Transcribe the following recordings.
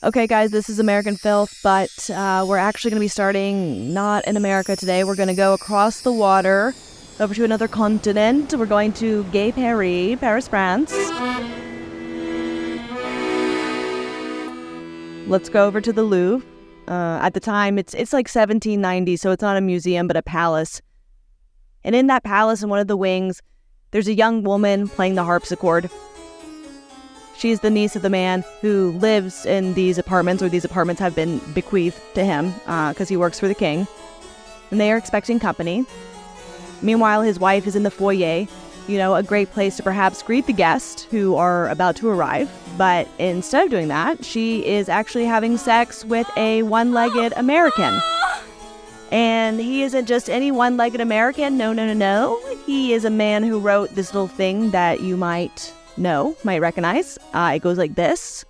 Okay, guys, this is American Filth, but we're actually going to be starting not in America today. We're going to go across the water over to another continent. We're going to Gay Paris, France. Let's go over to the Louvre. At the time, it's like 1790, so it's not a museum, but a palace. And in that palace, in one of the wings, there's a young woman playing the harpsichord. She's the niece of the man who lives in these apartments, or these apartments have been bequeathed to him because he works for the king. And they are expecting company. Meanwhile, his wife is in the foyer, a great place to perhaps greet the guests who are about to arrive. But instead of doing that, she is actually having sex with a one-legged American. And he isn't just any one-legged American. No. He is a man who wrote this little thing that you might recognize. It goes like this.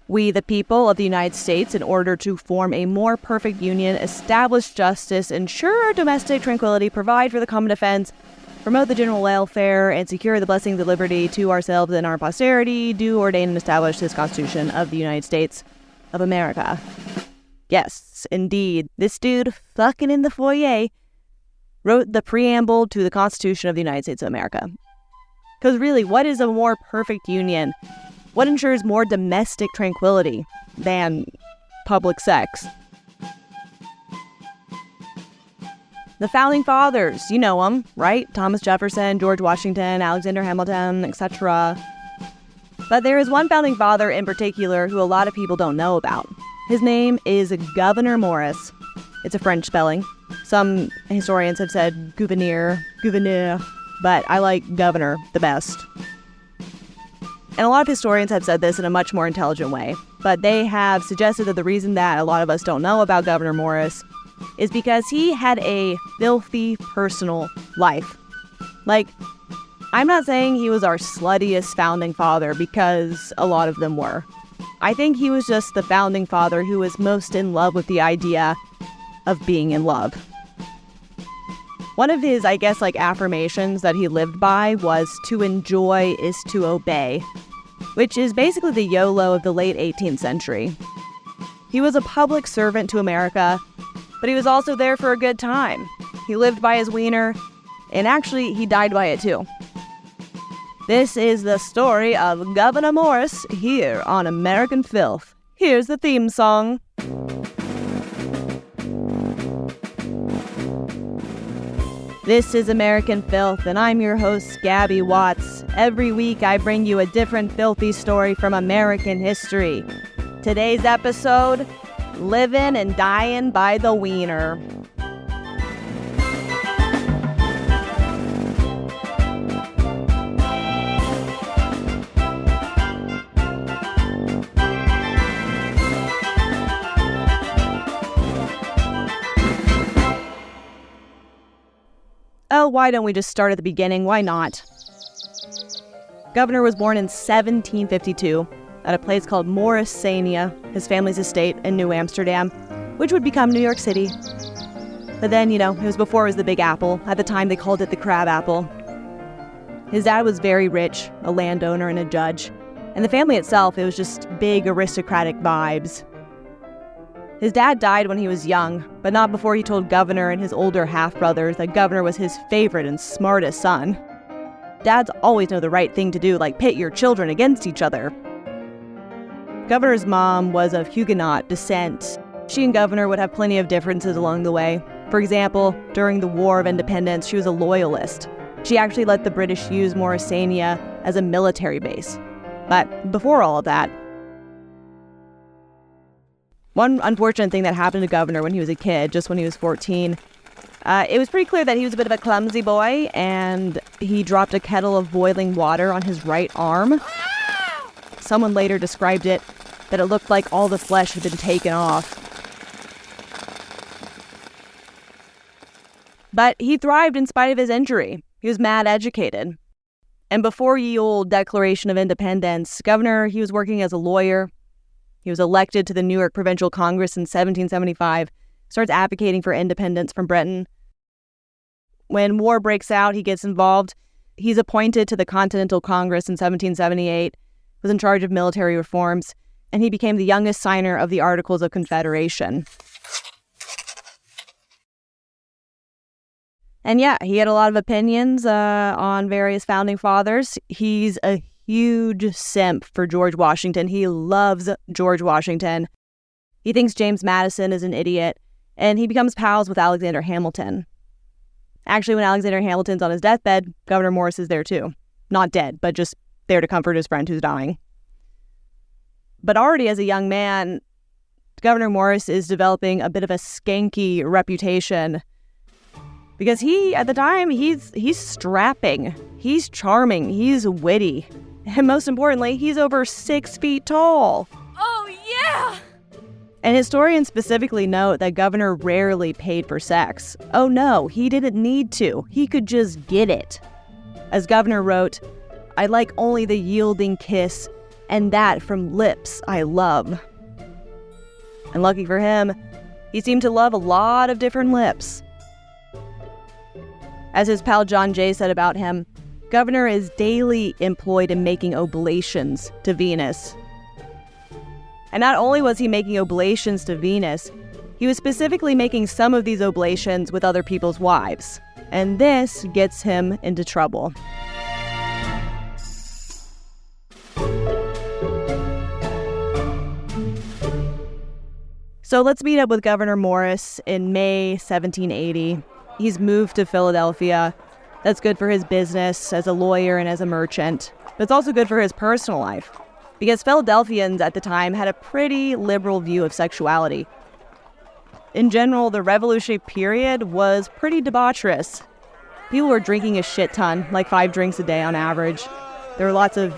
We, the people of the United States, in order to form a more perfect union, establish justice, ensure domestic tranquility, provide for the common defense, promote the general welfare, and secure the blessings of liberty to ourselves and our posterity, do ordain and establish this Constitution of the United States of America. Yes, indeed. This dude fucking in the foyer wrote the preamble to the Constitution of the United States of America. Because really, what is a more perfect union? What ensures more domestic tranquility than public sex? The Founding Fathers, you know them, right? Thomas Jefferson, George Washington, Alexander Hamilton, etc. But there is one Founding Father in particular who a lot of people don't know about. His name is Gouverneur Morris. It's a French spelling. Some historians have said gouverneur, but I like governor the best. And a lot of historians have said this in a much more intelligent way, but they have suggested that the reason that a lot of us don't know about Gouverneur Morris is because he had a filthy personal life. Like, I'm not saying he was our sluttiest founding father, because a lot of them were. I think he was just the founding father who was most in love with the idea of being in love. One of his, affirmations that he lived by was to enjoy is to obey, which is basically the YOLO of the late 18th century. He was a public servant to America, but he was also there for a good time. He lived by his wiener, and actually, he died by it too. This is the story of Gouverneur Morris here on American Filth. Here's the theme song. This is American Filth, and I'm your host, Gabby Watts. Every week, I bring you a different filthy story from American history. Today's episode, Living and Dying by the Wiener. Oh, why don't we just start at the beginning? Why not? Gouverneur was born in 1752 at a place called Morrisania, his family's estate in New Amsterdam, which would become New York City. But then, it was before it was the Big Apple. At the time, they called it the Crab Apple. His dad was very rich, a landowner and a judge. And the family itself, it was just big aristocratic vibes. His dad died when he was young, but not before he told Gouverneur and his older half-brothers that Gouverneur was his favorite and smartest son. Dads always know the right thing to do, like pit your children against each other. Gouverneur's mom was of Huguenot descent. She and Gouverneur would have plenty of differences along the way. For example, during the War of Independence, she was a loyalist. She actually let the British use Morrisania as a military base. But before all of that, one unfortunate thing that happened to Gouverneur when he was a kid, just when he was 14, it was pretty clear that he was a bit of a clumsy boy, and he dropped a kettle of boiling water on his right arm. Someone later described it that it looked like all the flesh had been taken off. But he thrived in spite of his injury. He was mad educated. And before ye old Declaration of Independence, Gouverneur, he was working as a lawyer. He was elected to the New York Provincial Congress in 1775, starts advocating for independence from Britain. When war breaks out, he gets involved. He's appointed to the Continental Congress in 1778, was in charge of military reforms. and he became the youngest signer of the Articles of Confederation. And yeah, he had a lot of opinions on various founding fathers. He's a huge simp for George Washington. He loves George Washington. He thinks James Madison is an idiot, and he becomes pals with Alexander Hamilton. Actually, when Alexander Hamilton's on his deathbed, Gouverneur Morris is there too. Not dead, but just there to comfort his friend who's dying. But already as a young man, Gouverneur Morris is developing a bit of a skanky reputation because he, at the time, he's strapping, he's charming, he's witty, and most importantly, he's over 6 feet tall. Oh, yeah! And historians specifically note that Governor rarely paid for sex. Oh no, he didn't need to. He could just get it. As Governor wrote, "I like only the yielding kiss, and that from lips I love." And lucky for him, he seemed to love a lot of different lips. As his pal John Jay said about him, Governor is daily employed in making oblations to Venus. And not only was he making oblations to Venus, he was specifically making some of these oblations with other people's wives. And this gets him into trouble. So let's meet up with Gouverneur Morris in May 1780. He's moved to Philadelphia. That's good for his business as a lawyer and as a merchant, but it's also good for his personal life, because Philadelphians at the time had a pretty liberal view of sexuality. In general, the Revolutionary period was pretty debaucherous. People were drinking a shit ton, like 5 drinks a day on average. There were lots of,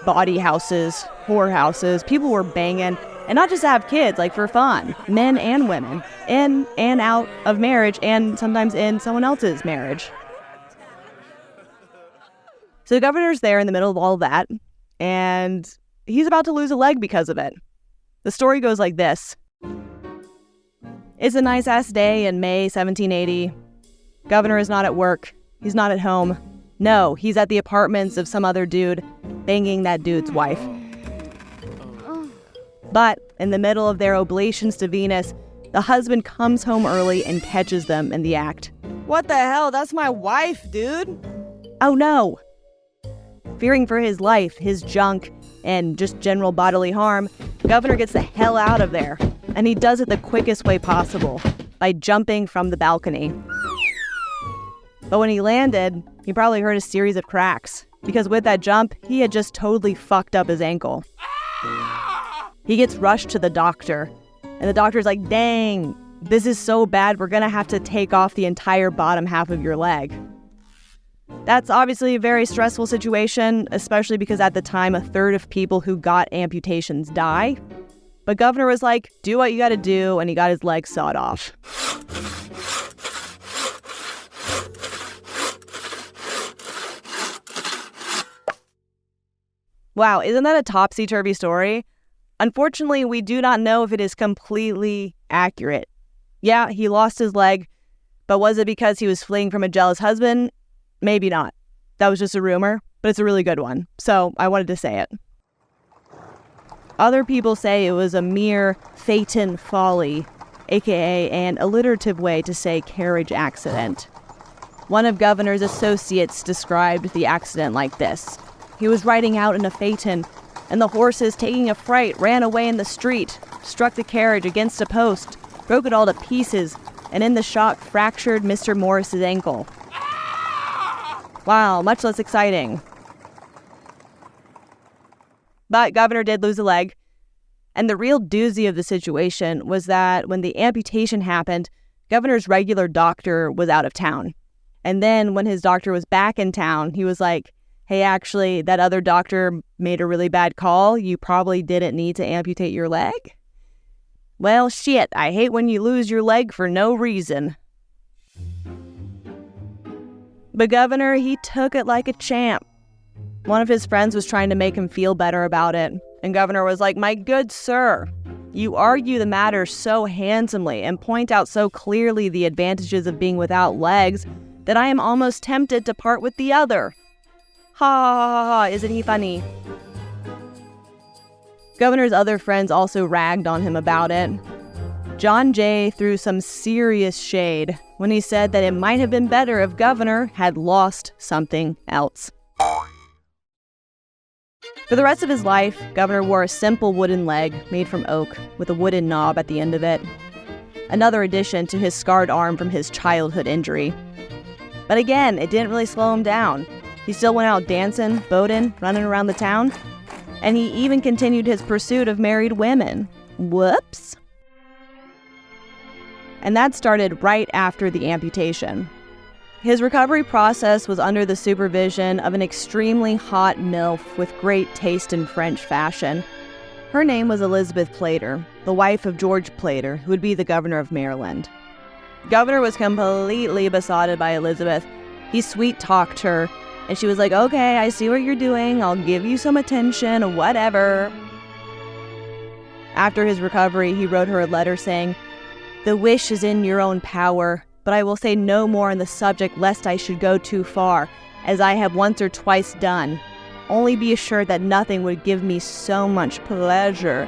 bawdy houses, whore houses. People were banging, and not just to have kids, like for fun, men and women, in and out of marriage, and sometimes in someone else's marriage. So the governor's there in the middle of all of that, and he's about to lose a leg because of it. The story goes like this. It's a nice-ass day in May 1780. Governor is not at work. He's not at home. No, he's at the apartments of some other dude, banging that dude's wife. But in the middle of their oblations to Venus, the husband comes home early and catches them in the act. What the hell? That's my wife, dude. Oh no! Fearing for his life, his junk, and just general bodily harm, Governor gets the hell out of there. And he does it the quickest way possible, by jumping from the balcony. But when he landed, he probably heard a series of cracks, because with that jump, he had just totally fucked up his ankle. He gets rushed to the doctor, and the doctor's like, "Dang, this is so bad, we're gonna have to take off the entire bottom half of your leg." That's obviously a very stressful situation, especially because at the time, 1/3 of people who got amputations die. But Governor was like, do what you gotta do, and he got his leg sawed off. Wow, isn't that a topsy-turvy story? Unfortunately, we do not know if it is completely accurate. Yeah, he lost his leg, but was it because he was fleeing from a jealous husband? Maybe not. That was just a rumor, but it's a really good one, so I wanted to say it. Other people say it was a mere phaeton folly, aka an alliterative way to say carriage accident. One of Governor's associates described the accident like this. He was riding out in a phaeton, and the horses, taking a fright, ran away in the street, struck the carriage against a post, broke it all to pieces, and in the shock fractured Mr. Morris's ankle. Wow, much less exciting. But Governor did lose a leg, and the real doozy of the situation was that when the amputation happened, Governor's regular doctor was out of town. And then when his doctor was back in town, he was like, "Hey, actually, that other doctor made a really bad call. You probably didn't need to amputate your leg." Well, shit, I hate when you lose your leg for no reason. But Governor, he took it like a champ. One of his friends was trying to make him feel better about it, and Governor was like, "My good sir, you argue the matter so handsomely and point out so clearly the advantages of being without legs that I am almost tempted to part with the other. Ha ha ha ha, isn't he funny?" Governor's other friends also ragged on him about it. John Jay threw some serious shade when he said that it might have been better if Governor had lost something else. For the rest of his life, Governor wore a simple wooden leg made from oak with a wooden knob at the end of it, another addition to his scarred arm from his childhood injury. But again, it didn't really slow him down. He still went out dancing, boating, running around the town, and he even continued his pursuit of married women. Whoops. And that started right after the amputation. His recovery process was under the supervision of an extremely hot MILF with great taste in French fashion. Her name was Elizabeth Plater, the wife of George Plater, who would be the governor of Maryland. Governor was completely besotted by Elizabeth. He sweet-talked her, and she was like, "Okay, I see what you're doing. I'll give you some attention, whatever." After his recovery, he wrote her a letter saying, "The wish is in your own power, but I will say no more on the subject lest I should go too far, as I have once or twice done. Only be assured that nothing would give me so much pleasure."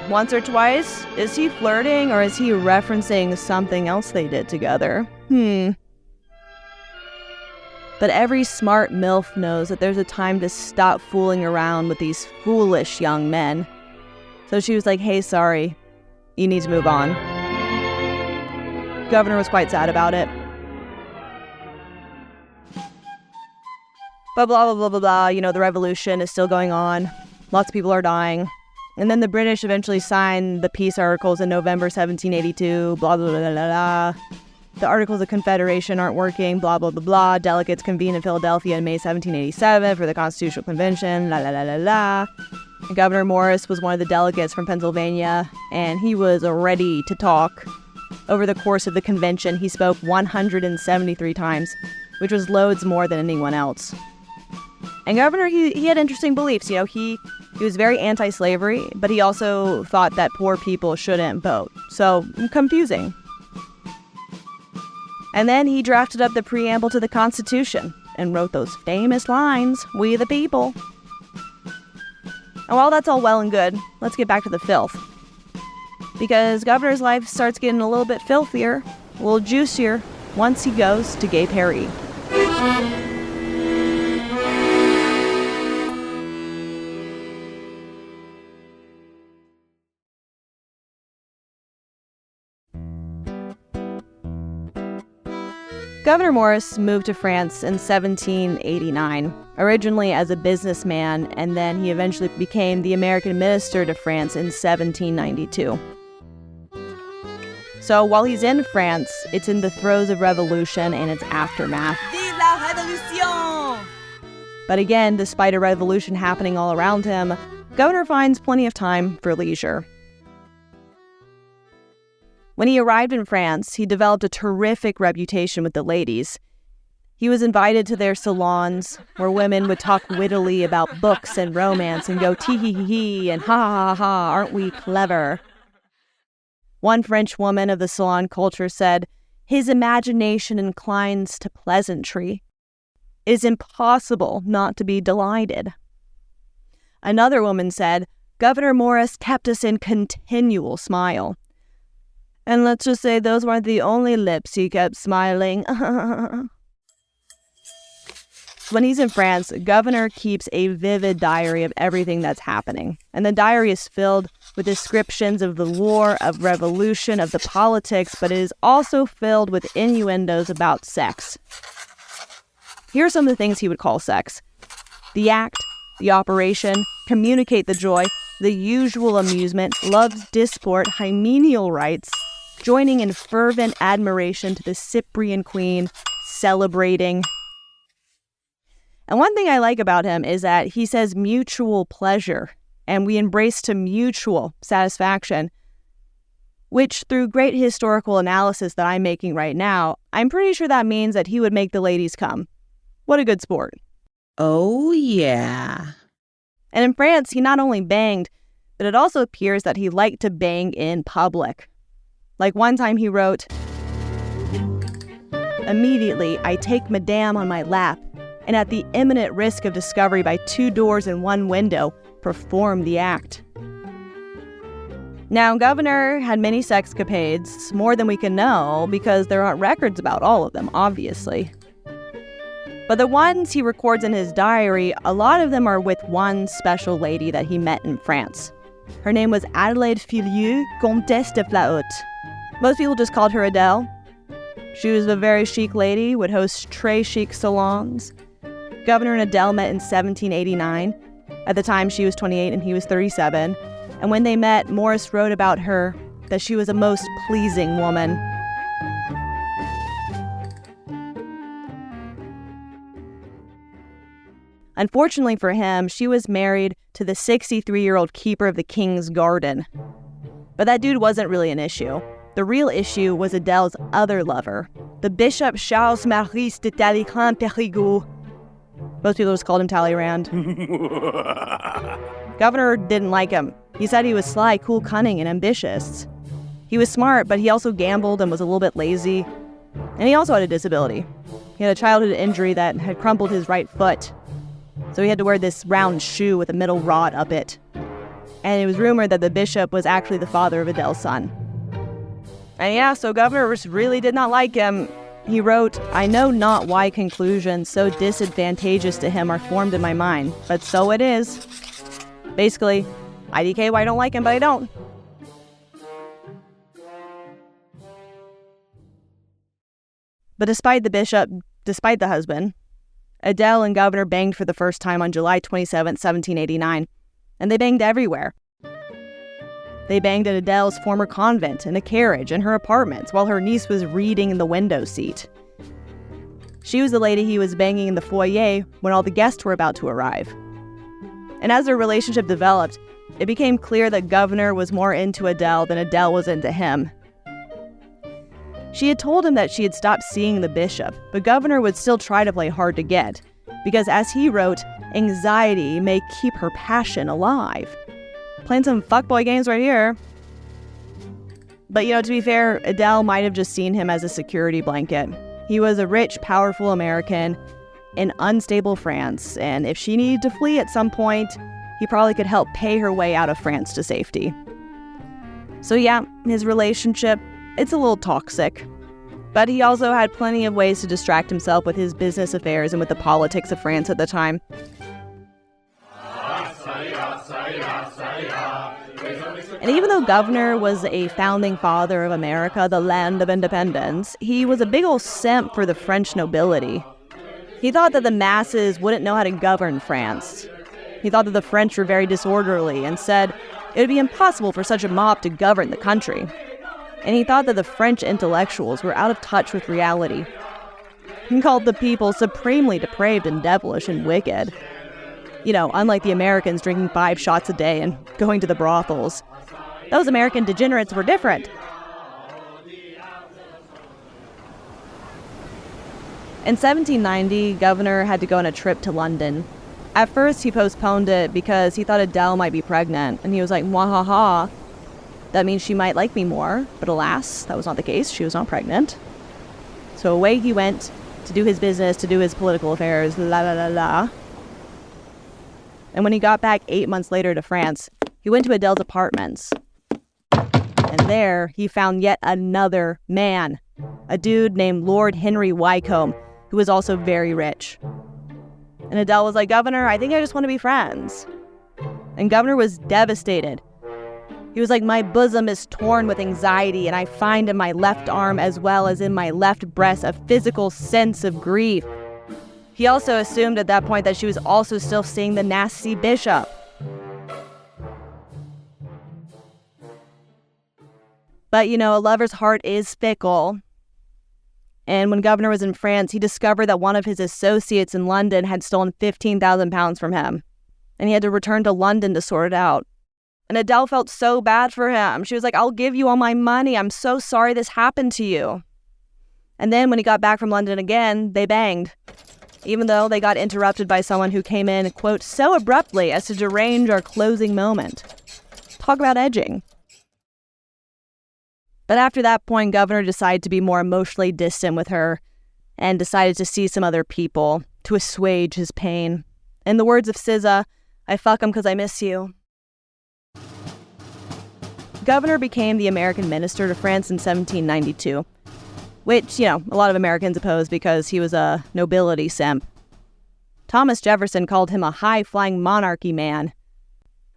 Once or twice? Is he flirting, or is he referencing something else they did together? But every smart MILF knows that there's a time to stop fooling around with these foolish young men. So she was like, "Hey, sorry. You need to move on." Governor was quite sad about it. But blah, blah, blah, blah, blah. The revolution is still going on. Lots of people are dying. And then the British eventually signed the peace articles in November 1782, blah, blah, blah, blah, blah. The Articles of Confederation aren't working, blah, blah, blah, blah. Delegates convene in Philadelphia in May 1787 for the Constitutional Convention, la, la, la, la, la. Gouverneur Morris was one of the delegates from Pennsylvania, and he was ready to talk. Over the course of the convention, he spoke 173 times, which was loads more than anyone else. And Governor, he had interesting beliefs. He was very anti-slavery, but he also thought that poor people shouldn't vote. So, confusing. And then he drafted up the preamble to the Constitution and wrote those famous lines, "We the people." And while that's all well and good, let's get back to the filth. Because Governor's life starts getting a little bit filthier, a little juicier, once he goes to Gay Paris. Gouverneur Morris moved to France in 1789, originally as a businessman, and then he eventually became the American minister to France in 1792. So while he's in France, it's in the throes of revolution and its aftermath. Vive la révolution! But again, despite a revolution happening all around him, Governor finds plenty of time for leisure. When he arrived in France, he developed a terrific reputation with the ladies. He was invited to their salons, where women would talk wittily about books and romance and go tee-hee-hee-hee and ha-ha-ha-ha, aren't we clever? One French woman of the salon culture said, "His imagination inclines to pleasantry. It is impossible not to be delighted." Another woman said, "Gouverneur Morris kept us in continual smile. And let's just say those weren't the only lips he kept smiling." When he's in France, Governor keeps a vivid diary of everything that's happening. And the diary is filled with descriptions of the war, of revolution, of the politics, but it is also filled with innuendos about sex. Here are some of the things he would call sex: the act, the operation, communicate the joy, the usual amusement, love's disport, hymeneal rites, joining in fervent admiration to the Cyprian queen, celebrating. And one thing I like about him is that he says mutual pleasure, and we embrace to mutual satisfaction, which through great historical analysis that I'm making right now, I'm pretty sure that means that he would make the ladies come. What a good sport. Oh, yeah. And in France, he not only banged, but it also appears that he liked to bang in public. Like one time he wrote, "Immediately I take Madame on my lap, and at the imminent risk of discovery by 2 doors and 1 window, perform the act. Now, Governor had many sexcapades, more than we can know, because there aren't records about all of them, obviously. But the ones he records in his diary, a lot of them are with one special lady that he met in France. Her name was Adelaide Filieu, Comtesse de Flahaut. Most people just called her Adele. She was a very chic lady, would host très chic salons. Governor and Adele met in 1789. At the time, she was 28 and he was 37. And when they met, Morris wrote about her that she was a most pleasing woman. Unfortunately for him, she was married to the 63-year-old keeper of the king's garden. But that dude wasn't really an issue. The real issue was Adele's other lover, the Bishop Charles Maurice de Talleyrand-Périgueux. Most people just called him Talleyrand. Governor didn't like him. He said he was sly, cool, cunning, and ambitious. He was smart, but he also gambled and was a little bit lazy. And he also had a disability. He had a childhood injury that had crumpled his right foot. So he had to wear this round shoe with a metal rod up it. And it was rumored that the bishop was actually the father of Adele's son. And yeah, so Governor really did not like him. He wrote, "I know not why conclusions so disadvantageous to him are formed in my mind, but so it is." Basically, IDK, why I don't like him, but I don't. But despite the husband, Adele and Governor banged for the first time on July 27, 1789, and they banged everywhere. They banged at Adele's former convent, in a carriage, in her apartments, while her niece was reading in the window seat. She was the lady he was banging in the foyer when all the guests were about to arrive. And as their relationship developed, it became clear that Governor was more into Adele than Adele was into him. She had told him that she had stopped seeing the bishop, but Governor would still try to play hard to get, because as he wrote, anxiety may keep her passion alive. Playing some fuckboy games right here. But to be fair, Adele might have just seen him as a security blanket. He was a rich, powerful American in unstable France, and if she needed to flee at some point, he probably could help pay her way out of France to safety. So yeah, his relationship, it's a little toxic. But he also had plenty of ways to distract himself with his business affairs and with the politics of France at the time. And even though Governor was a founding father of America, the land of independence, he was a big old simp for the French nobility. He thought that the masses wouldn't know how to govern France. He thought that the French were very disorderly and said it would be impossible for such a mob to govern the country. And he thought that the French intellectuals were out of touch with reality. He called the people supremely depraved and devilish and wicked. Unlike the Americans drinking 5 shots a day and going to the brothels. Those American degenerates were different. In 1790, Governor had to go on a trip to London. At first, he postponed it because he thought Adele might be pregnant, and he was like, "Mwahaha, that means she might like me more." But alas, that was not the case. She was not pregnant. So away he went to do his business, to do his political affairs, la la la la. And when he got back 8 months later to France, he went to Adele's apartments. And there, he found yet another man, a dude named Lord Henry Wycombe, who was also very rich. And Adele was like, "Governor, I think I just want to be friends." And Governor was devastated. He was like, "My bosom is torn with anxiety, and I find in my left arm as well as in my left breast a physical sense of grief." He also assumed at that point that she was also still seeing the nasty bishop. But, a lover's heart is fickle. And when Governor was in France, he discovered that one of his associates in London had stolen £15,000 from him. And he had to return to London to sort it out. And Adele felt so bad for him. She was like, "I'll give you all my money. I'm so sorry this happened to you." And then when he got back from London again, they banged. Even though they got interrupted by someone who came in, quote, "so abruptly as to derange our closing moment." Talk about edging. But after that point, Governor decided to be more emotionally distant with her and decided to see some other people to assuage his pain. In the words of SZA, I fuck 'em 'cause I miss you. Governor became the American minister to France in 1792, which, a lot of Americans opposed because he was a nobility simp. Thomas Jefferson called him a high-flying monarchy man,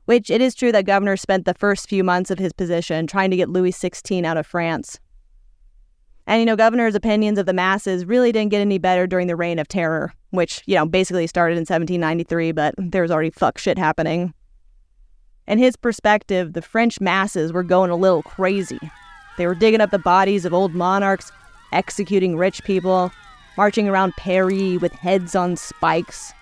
which it is true that Governor spent the first few months of his position trying to get Louis XVI out of France. And, Governor's opinions of the masses really didn't get any better during the Reign of Terror, which, basically started in 1793, but there was already fuck shit happening. In his perspective, the French masses were going a little crazy. They were digging up the bodies of old monarchs, executing rich people, marching around Paris with heads on spikes.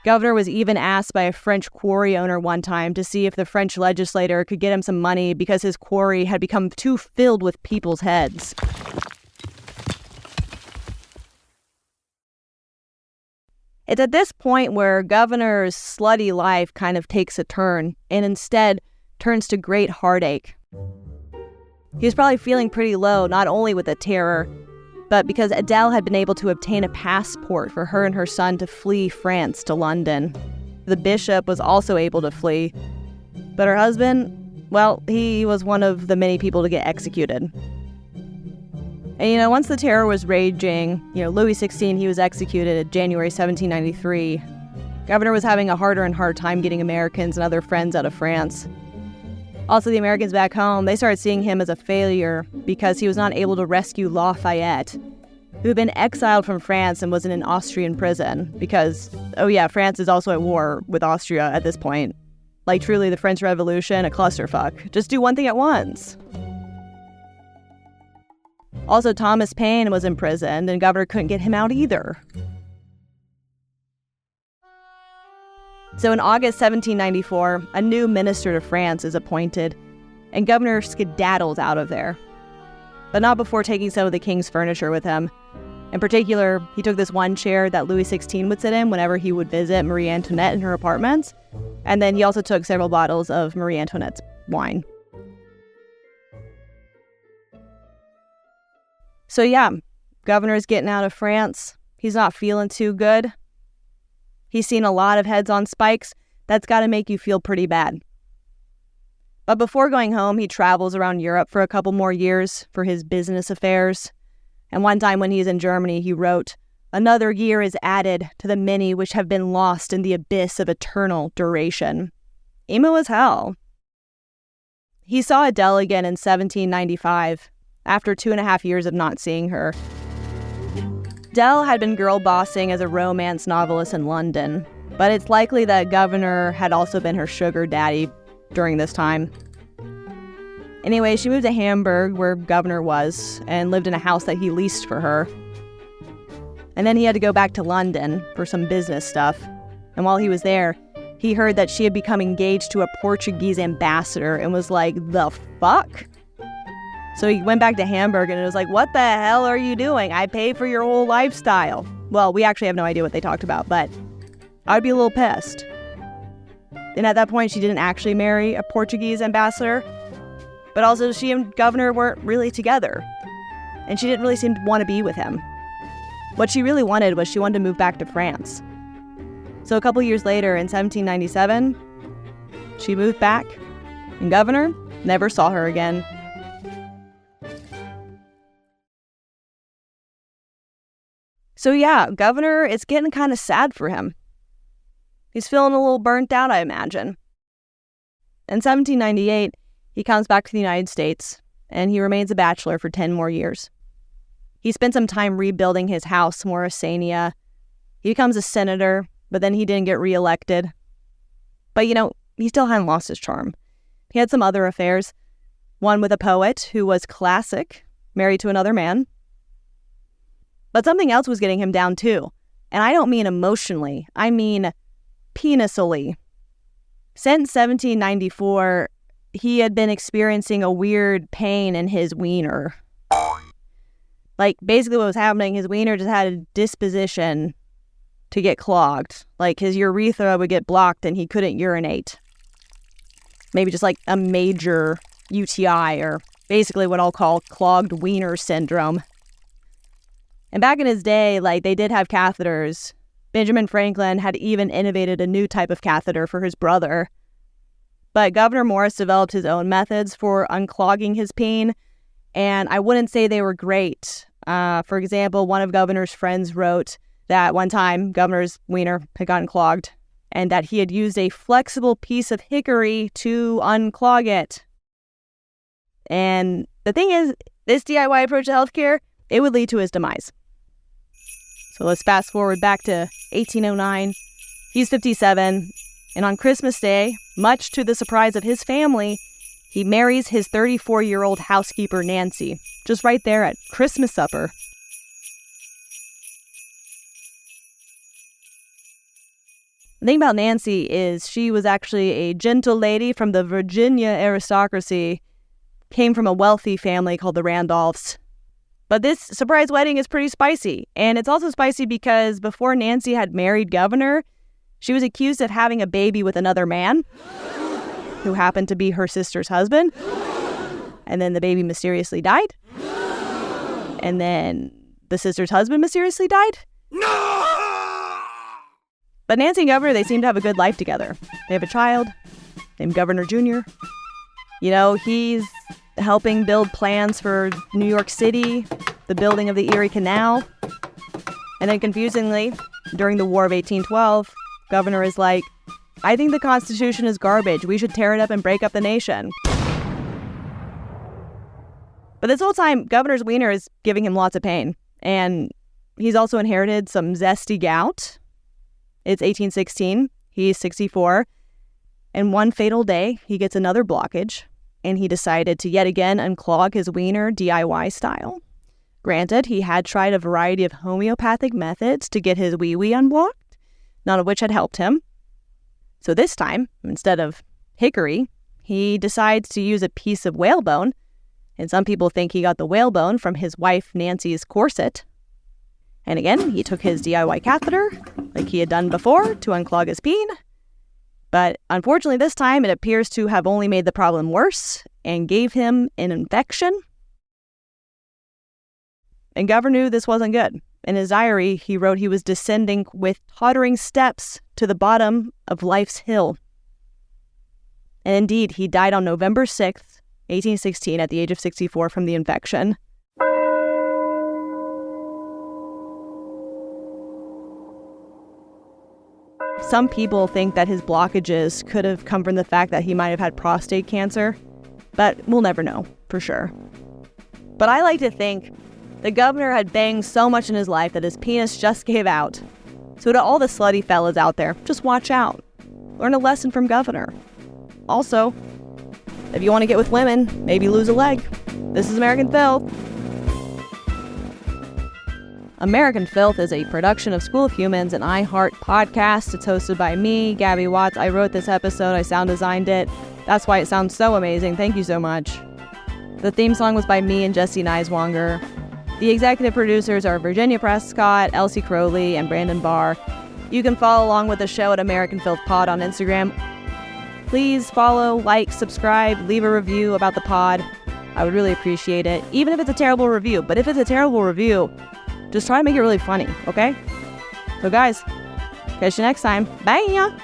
Governor was even asked by a French quarry owner one time to see if the French legislator could get him some money because his quarry had become too filled with people's heads. It's at this point where Governor's slutty life kind of takes a turn and instead turns to great heartache. He was probably feeling pretty low, not only with the terror, but because Adele had been able to obtain a passport for her and her son to flee France to London. The bishop was also able to flee, but her husband, well, he was one of the many people to get executed. And, once the terror was raging, Louis XVI, he was executed in January 1793. Governor was having a harder and harder time getting Americans and other friends out of France. Also, the Americans back home, they started seeing him as a failure because he was not able to rescue Lafayette, who had been exiled from France and was in an Austrian prison because, France is also at war with Austria at this point. Like, truly, the French Revolution, a clusterfuck. Just do one thing at once. Also, Thomas Paine was imprisoned, and Governor couldn't get him out either. So in August 1794, a new minister to France is appointed, and Governor skedaddles out of there. But not before taking some of the king's furniture with him. In particular, he took this one chair that Louis XVI would sit in whenever he would visit Marie Antoinette in her apartments, and then he also took several bottles of Marie Antoinette's wine. So Governor's getting out of France. He's not feeling too good. He's seen a lot of heads on spikes. That's got to make you feel pretty bad. But before going home, he travels around Europe for a couple more years for his business affairs. And one time when he's in Germany, he wrote, "Another year is added to the many which have been lost in the abyss of eternal duration." Emo as hell. He saw Adele again in 1795, after 2.5 years of not seeing her. Adele had been girl bossing as a romance novelist in London, but it's likely that Governor had also been her sugar daddy during this time. Anyway, she moved to Hamburg, where Governor was, and lived in a house that he leased for her. And then he had to go back to London for some business stuff. And while he was there, he heard that she had become engaged to a Portuguese ambassador and was like, the fuck? So he went back to Hamburg and it was like, what the hell are you doing? I pay for your whole lifestyle. Well, we actually have no idea what they talked about, but I'd be a little pissed. And at that point, she didn't actually marry a Portuguese ambassador, but also she and Governor weren't really together. And she didn't really seem to want to be with him. What she really wanted was she wanted to move back to France. So a couple years later, in 1797, she moved back, and Governor never saw her again. So Governor, it's getting kind of sad for him. He's feeling a little burnt out, I imagine. In 1798, he comes back to the United States, and he remains a bachelor for 10 more years. He spent some time rebuilding his house, Morrisania. He becomes a senator, but then he didn't get reelected. But, he still hadn't lost his charm. He had some other affairs. One with a poet who was classic, married to another man. But something else was getting him down too. And I don't mean emotionally. I mean penisally. Since 1794, he had been experiencing a weird pain in his wiener. Like, basically what was happening, his wiener just had a disposition to get clogged. Like, his urethra would get blocked and he couldn't urinate. Maybe just like a major UTI, or basically what I'll call clogged wiener syndrome. And back in his day, they did have catheters, Benjamin Franklin had even innovated a new type of catheter for his brother. But Gouverneur Morris developed his own methods for unclogging his peen, and I wouldn't say they were great. For example, one of Governor's friends wrote that one time Governor's wiener had gotten clogged and that he had used a flexible piece of hickory to unclog it. And the thing is, this DIY approach to healthcare, it would lead to his demise. So let's fast forward back to 1809. He's 57, and on Christmas Day, much to the surprise of his family, he marries his 34-year-old housekeeper, Nancy, just right there at Christmas supper. The thing about Nancy is she was actually a gentle lady from the Virginia aristocracy, came from a wealthy family called the Randolphs. But this surprise wedding is pretty spicy, and it's also spicy because before Nancy had married Governor, she was accused of having a baby with another man who happened to be her sister's husband. And then the baby mysteriously died. And then the sister's husband mysteriously died. No! But Nancy and Governor, they seem to have a good life together. They have a child named Governor Jr. You know, he's helping build plans for New York City, the building of the Erie Canal. And then confusingly, during the War of 1812, Governor is like, I think the Constitution is garbage. We should tear it up and break up the nation. But this whole time, Governor's wiener is giving him lots of pain. And he's also inherited some zesty gout. It's 1816. He's 64. And one fatal day, he gets another blockage. And he decided to yet again unclog his wiener DIY style. Granted, he had tried a variety of homeopathic methods to get his wee-wee unblocked, none of which had helped him. So this time, instead of hickory, he decides to use a piece of whalebone, and some people think he got the whalebone from his wife Nancy's corset. And again, he took his DIY catheter, like he had done before, to unclog his peen. But unfortunately this time, it appears to have only made the problem worse and gave him an infection. And Governor knew this wasn't good. In his diary, he wrote he was descending with tottering steps to the bottom of life's hill. And indeed, he died on November 6th, 1816, at the age of 64 from the infection. Some people think that his blockages could have come from the fact that he might have had prostate cancer, but we'll never know for sure. But I like to think the governor had banged so much in his life that his penis just gave out. So to all the slutty fellas out there, just watch out. Learn a lesson from Governor. Also, if you want to get with women, maybe lose a leg. This is American Filth. American Filth is a production of School of Humans and iHeart Podcast. It's hosted by me, Gabby Watts. I wrote this episode. I sound designed it. That's why it sounds so amazing. Thank you so much. The theme song was by me and Jesse Neiswanger. The executive producers are Virginia Prescott, Elsie Crowley, and Brandon Barr. You can follow along with the show at American Filth Pod on Instagram. Please follow, like, subscribe, leave a review about the pod. I would really appreciate it, even if it's a terrible review. But if it's a terrible review, just try to make it really funny, okay? So guys, catch you next time. Bye!